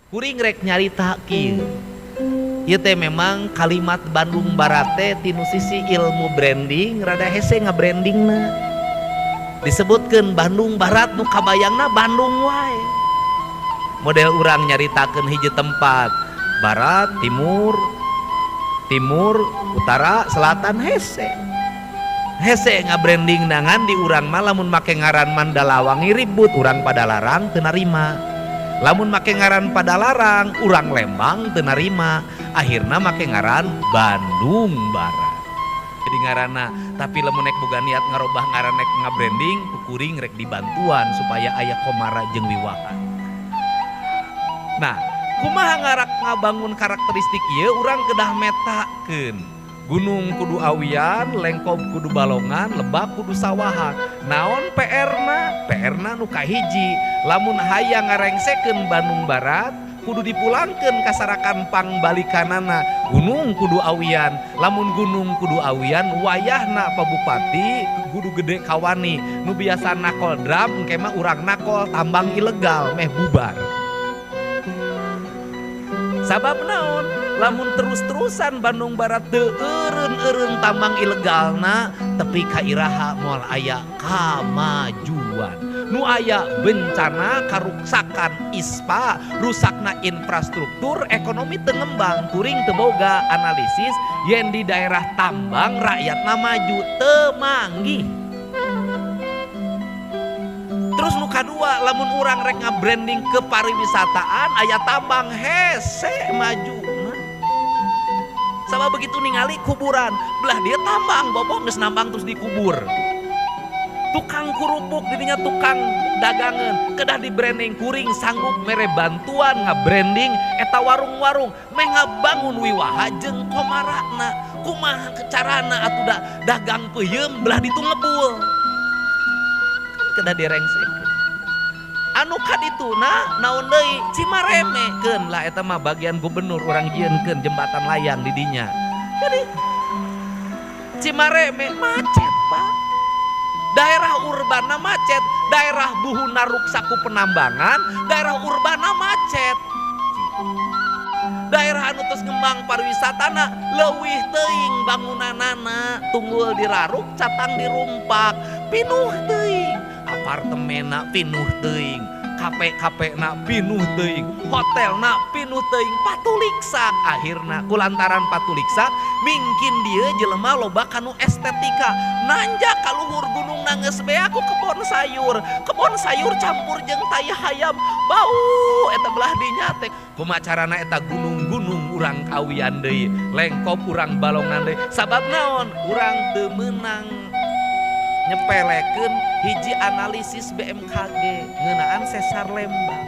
Kuring rek nyarita kieu. Ieu teh memang kalimat Bandung Barat teh tinu sisi ilmu branding rada hese ngabrandingna. Disebutkeun Bandung Barat nu kabayangna Bandung wae. Model urang nyaritakeun hiji tempat, barat, timur, utara, selatan hese. Hese ngabranding nangan di urang mah lamun make ngaran Mandalawangi ribut, urang pada larang teu narima. Lamun make ngaran pada larang, urang Lembang teu narima. Akhirna make ngaran Bandung Barat. Jadi ngaranna, tapi lamun nek boga niat ngarobah ngaran nek ngabranding, kuring rek dibantuan supaya aya komara jeung wiwahan. Nah, kumaha ngarak ngabangun karakteristik ieu urang kedah metakeun. Gunung kudu awian, lengkob kudu balongan, lebak kudu sawahan. Naon PR-na? PR-na nu kahiji, lamun hayang ngarengsekeun Bandung Barat, kudu dipulangkeun ka Sarakan pangbalikanana. Gunung kudu awian, lamun gunung kudu awian, wayahna Pak Bupati kudu gede kawani. Nu biasa nakol dram, engke mah urang nakol tambang ilegal meh bubar. Sabab naon? Lamun terus-terusan Bandung Barat teu eureun-eureun tambang ilegalna, tepi ka iraha moal aya kamajuan. Nu aya bencana karuksakan ISPA, rusakna infrastruktur, ekonomi teu ngembang. Kuring teu boga analisis yen di daerah tambang rakyatna maju teu manggih. Terus nu kadua, lamun urang rek ngabranding ke pariwisataan aya tambang hese maju. Sama begitu ningali kuburan, belah dia tambang, bobok geus nambang terus dikubur. Tukang kurupuk dirinya tukang dagangan, kedah di branding. Kuring sanggup mere bantuan ngabranding eta warung-warung, meh ngabangun wiwaha jeung komarakna. Kumaha carana atuh dagang peuyeum belah ditu ngebul. Kan kedah direngsekeun. Anu kadituna naon deui Cimaremekeun lah eta mah bagian gubernur urang jieunkeun jembatan layang di dinya. Jadi Cimareme macet, Pak. Daerah urbana macet, daerah buhuna ruksaku penambangan, daerah urbana macet. Daerah anu tos ngembang pariwisatana leuwih teuing bangunanana, tunggul diraruk, catang dirumpak, pinuh teuing. Apartemena pinuh teuing, kape-kapena pinuh teuing, hotelna pinuh teuing, patuliksak. Akhirna kulantaran patuliksak mungkin dia jelema loba kanu estetika, nanjak ka luhur gunung geus bea ku kebon sayur campur jeung tai hayam, bau eta belah dinya teh. Kumaha carana eta gunung-gunung urang kawian deui, lengkop urang balongan deui. Sabab naon? Urang teu meunang nyepelekeun hiji analisis BMKG ngeunaan sesar Lembang.